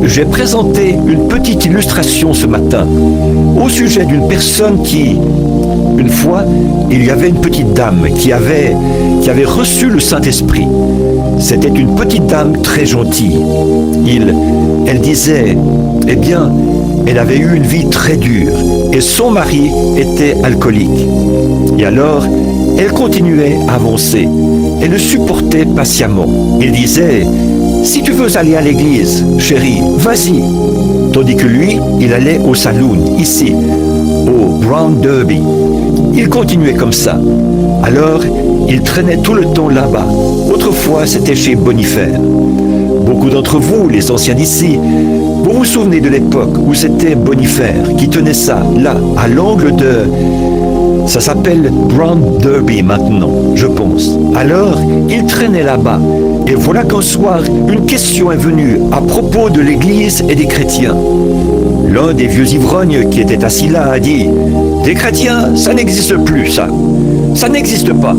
J'ai présenté une petite illustration ce matin au sujet d'une personne qui, une fois, il y avait une petite dame qui avait reçu le Saint-Esprit. C'était une petite dame très gentille. Elle disait, eh bien, elle avait eu une vie très dure et son mari était alcoolique. Et alors, elle continuait à avancer. Elle le supportait patiemment. Il disait, si tu veux aller à l'église, chérie, vas-y. Tandis que lui, il allait au saloon, ici, au Brown Derby. Il continuait comme ça. Alors, il traînait tout le temps là-bas. Autrefois, c'était chez Bonifère. Beaucoup d'entre vous, les anciens d'ici, vous vous souvenez de l'époque où c'était Bonifère qui tenait ça, là, à l'angle de... Ça s'appelle Brown Derby maintenant, je pense. Alors, il traînait là-bas. Et voilà qu'un soir, une question est venue à propos de l'Église et des chrétiens. L'un des vieux ivrognes qui était assis là a dit « Des chrétiens, ça n'existe plus, ça. Ça n'existe pas.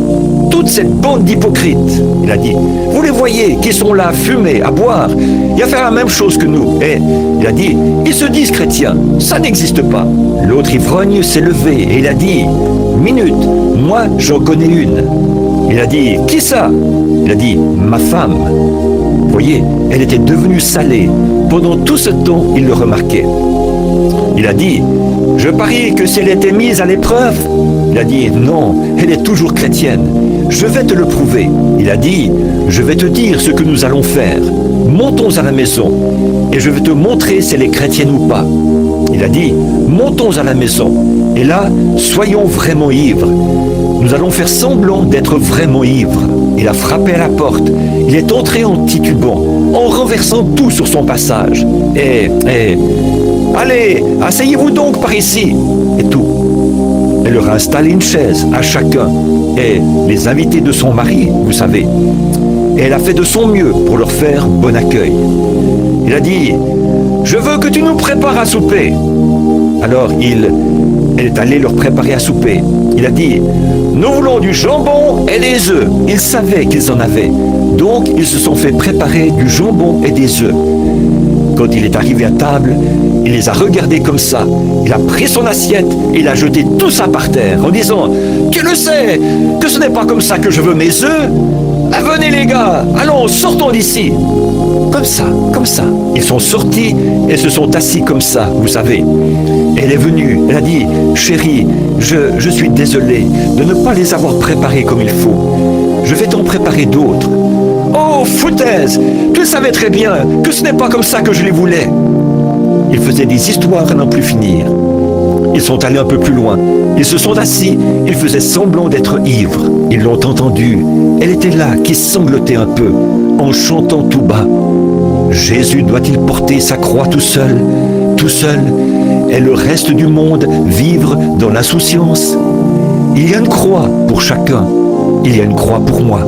Toute cette bande d'hypocrites, il a dit, vous les voyez qui sont là à fumer, à boire et à faire la même chose que nous. Et il a dit, ils se disent chrétiens, ça n'existe pas. » L'autre ivrogne s'est levé et il a dit, minute, moi j'en connais une. Il a dit, qui ça? Il a dit, ma femme. Vous voyez, elle était devenue salée. Pendant tout ce temps, il le remarquait. Il a dit, je parie que si elle était mise à l'épreuve, il a dit, non, elle est toujours chrétienne. Je vais te le prouver. Il a dit, je vais te dire ce que nous allons faire. Montons à la maison et je vais te montrer si elle est chrétienne ou pas. Il a dit, montons à la maison. Et là, soyons vraiment ivres. Nous allons faire semblant d'être vraiment ivres. Il a frappé à la porte. Il est entré en titubant, en renversant tout sur son passage. Allez, asseyez-vous donc par ici. Et tout. Elle leur a installé une chaise à chacun. Et les invités de son mari, vous savez. Et elle a fait de son mieux pour leur faire bon accueil. Il a dit, je veux que tu nous prépares à souper. Alors elle est allée leur préparer à souper. Il a dit, nous voulons du jambon et des œufs. Ils savaient qu'ils en avaient. Donc, ils se sont fait préparer du jambon et des œufs. Quand il est arrivé à table, il les a regardés comme ça. Il a pris son assiette et il a jeté tout ça par terre en disant « Tu le sais, que ce n'est pas comme ça que je veux mes œufs. Ah, venez les gars, allons, sortons d'ici. » Comme ça. Ils sont sortis et se sont assis comme ça, vous savez. Elle est venue, elle a dit « Chérie, je suis désolé de ne pas les avoir préparés comme il faut. Je vais t'en préparer d'autres. » Oh, foutaise! Tu savais très bien que ce n'est pas comme ça que je les voulais. Ils faisaient des histoires à n'en plus finir. Ils sont allés un peu plus loin. Ils se sont assis. Ils faisaient semblant d'être ivres. Ils l'ont entendue. Elle était là, qui sanglotait un peu, en chantant tout bas. Jésus doit-il porter sa croix tout seul, et le reste du monde vivre dans l'insouciance? Il y a une croix pour chacun. Il y a une croix pour moi.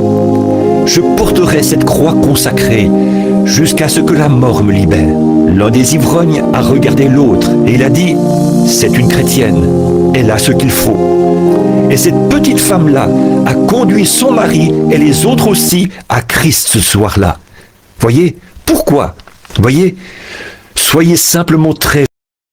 Je porterai cette croix consacrée jusqu'à ce que la mort me libère. L'un des ivrognes a regardé l'autre et il a dit, c'est une chrétienne, elle a ce qu'il faut. Et cette petite femme-là a conduit son mari et les autres aussi à Christ ce soir-là. Voyez, pourquoi? Voyez, soyez simplement très